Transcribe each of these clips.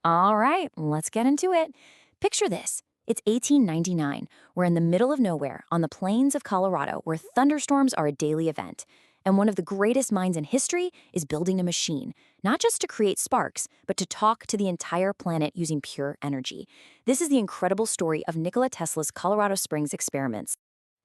All right, let's get into it. Picture this. It's 1899. We're in the middle of nowhere on the plains of Colorado where thunderstorms are a daily event. And one of the greatest minds in history is building a machine, not just to create sparks, but to talk to the entire planet using pure energy. This is the incredible story of Nikola Tesla's Colorado Springs experiments.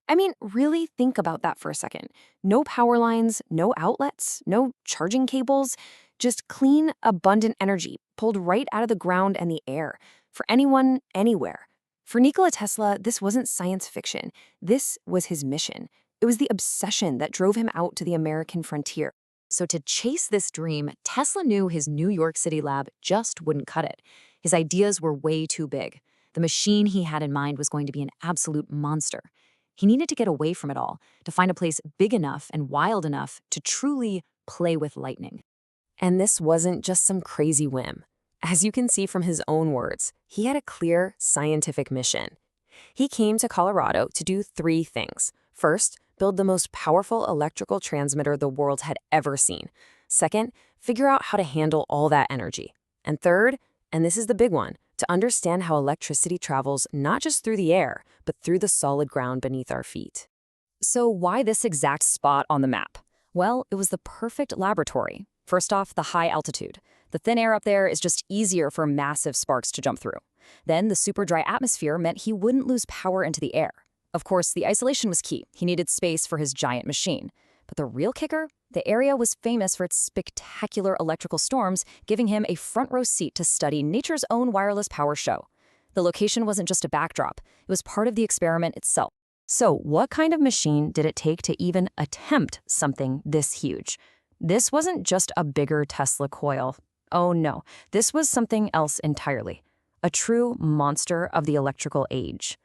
I mean, really think about that for a second. No power lines, no outlets, no charging cables, just clean, abundant energy pulled right out of the ground and the air for anyone, anywhere. For Nikola Tesla, this wasn't science fiction. This was his mission. It was the obsession that drove him out to the American frontier. So, to chase this dream, Tesla knew his New York City lab just wouldn't cut it. His ideas were way too big. The machine he had in mind was going to be an absolute monster. He needed to get away from it all, to find a place big enough and wild enough to truly play with lightning. And this wasn't just some crazy whim. As you can see from his own words, he had a clear scientific mission. He came to Colorado to do three things. First, build the most powerful electrical transmitter the world had ever seen. Second, figure out how to handle all that energy. And third, and this is the big one, to understand how electricity travels not just through the air, but through the solid ground beneath our feet. So, why this exact spot on the map? Well, it was the perfect laboratory. First off, the high altitude. The thin air up there is just easier for massive sparks to jump through. Then, the super dry atmosphere meant he wouldn't lose power into the air. Of course, the isolation was key. He needed space for his giant machine. But the real kicker? The area was famous for its spectacular electrical storms, giving him a front-row seat to study nature's own wireless power show. The location wasn't just a backdrop. It was part of the experiment itself. So, what kind of machine did it take to even attempt something this huge? This wasn't just a bigger Tesla coil. Oh no, this was something else entirely. A true monster of the electrical age.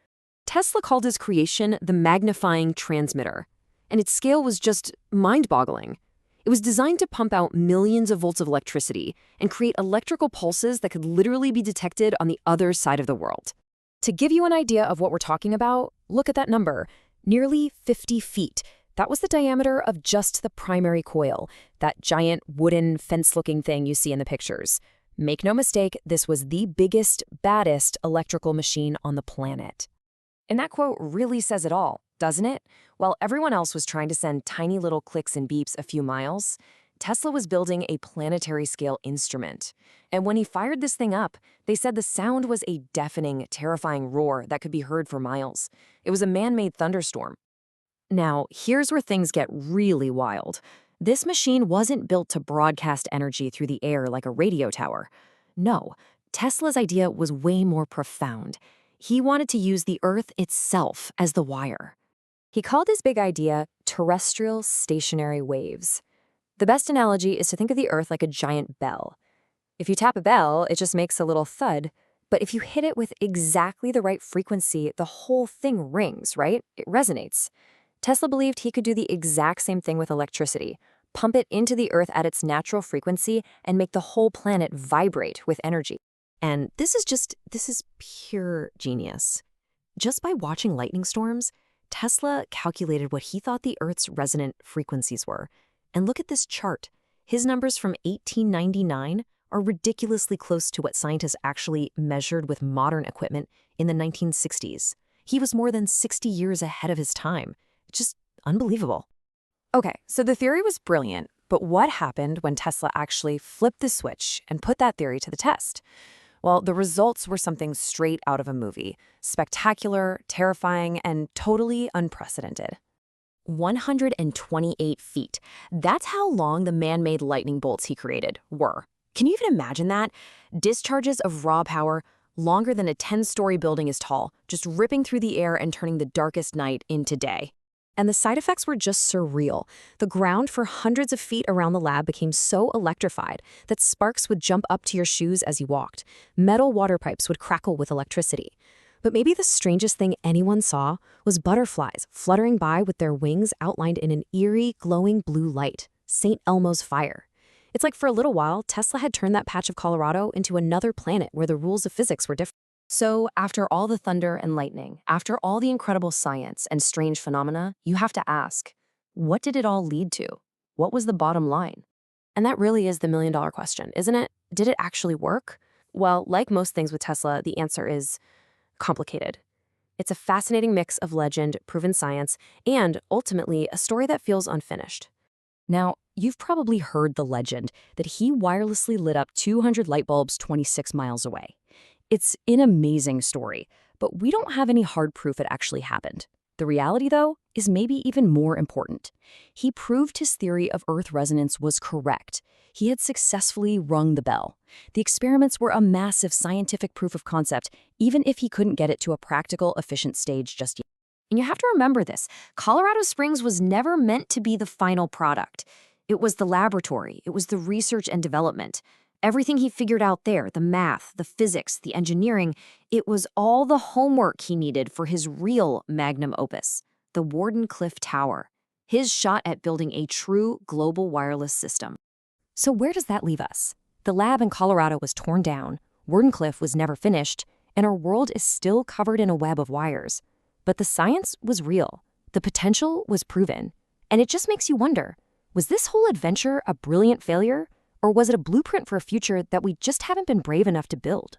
Tesla called his creation the Magnifying Transmitter, and its scale was just mind-boggling. It was designed to pump out millions of volts of electricity and create electrical pulses that could literally be detected on the other side of the world. To give you an idea of what we're talking about, look at that number, nearly 50 feet. That was the diameter of just the primary coil, that giant wooden fence-looking thing you see in the pictures. Make no mistake, this was the biggest, baddest electrical machine on the planet. And that quote really says it all, doesn't it? While everyone else was trying to send tiny little clicks and beeps a few miles, Tesla was building a planetary-scale instrument. And when he fired this thing up, they said the sound was a deafening, terrifying roar that could be heard for miles. It was a man-made thunderstorm. Now, here's where things get really wild. This machine wasn't built to broadcast energy through the air like a radio tower. No, Tesla's idea was way more profound. He wanted to use the Earth itself as the wire. He called his big idea terrestrial stationary waves. The best analogy is to think of the Earth like a giant bell. If you tap a bell, it just makes a little thud, but if you hit it with exactly the right frequency, the whole thing rings, right? It resonates. Tesla believed he could do the exact same thing with electricity, pump it into the Earth at its natural frequency and make the whole planet vibrate with energy. And this is pure genius. Just by watching lightning storms, Tesla calculated what he thought the Earth's resonant frequencies were. And look at this chart. His numbers from 1899 are ridiculously close to what scientists actually measured with modern equipment in the 1960s. He was more than 60 years ahead of his time. Just unbelievable. Okay, so the theory was brilliant, but what happened when Tesla actually flipped the switch and put that theory to the test? Well, the results were something straight out of a movie. Spectacular, terrifying, and totally unprecedented. 128 feet. That's how long the man-made lightning bolts he created were. Can you even imagine that? Discharges of raw power, longer than a 10-story building is tall, just ripping through the air and turning the darkest night into day. And the side effects were just surreal. The ground for hundreds of feet around the lab became so electrified that sparks would jump up to your shoes as you walked. Metal water pipes would crackle with electricity. But maybe the strangest thing anyone saw was butterflies fluttering by with their wings outlined in an eerie, glowing blue light, St. Elmo's fire. It's like for a little while, Tesla had turned that patch of Colorado into another planet where the rules of physics were different. So, after all the thunder and lightning, after all the incredible science and strange phenomena, you have to ask, what did it all lead to? What was the bottom line? And that really is the million-dollar question, isn't it? Did it actually work? Well, like most things with Tesla, the answer is complicated. It's a fascinating mix of legend, proven science, and ultimately a story that feels unfinished. Now, you've probably heard the legend that he wirelessly lit up 200 light bulbs 26 miles away. It's an amazing story, but we don't have any hard proof it actually happened. The reality, though, is maybe even more important. He proved his theory of Earth resonance was correct. He had successfully rung the bell. The experiments were a massive scientific proof of concept, even if he couldn't get it to a practical, efficient stage just yet. And you have to remember this. Colorado Springs was never meant to be the final product. It was the laboratory. It was the research and development. Everything he figured out there, the math, the physics, the engineering, it was all the homework he needed for his real magnum opus, the Wardenclyffe Tower, his shot at building a true global wireless system. So where does that leave us? The lab in Colorado was torn down, Wardenclyffe was never finished, and our world is still covered in a web of wires. But the science was real. The potential was proven. And it just makes you wonder, was this whole adventure a brilliant failure? Or was it a blueprint for a future that we just haven't been brave enough to build?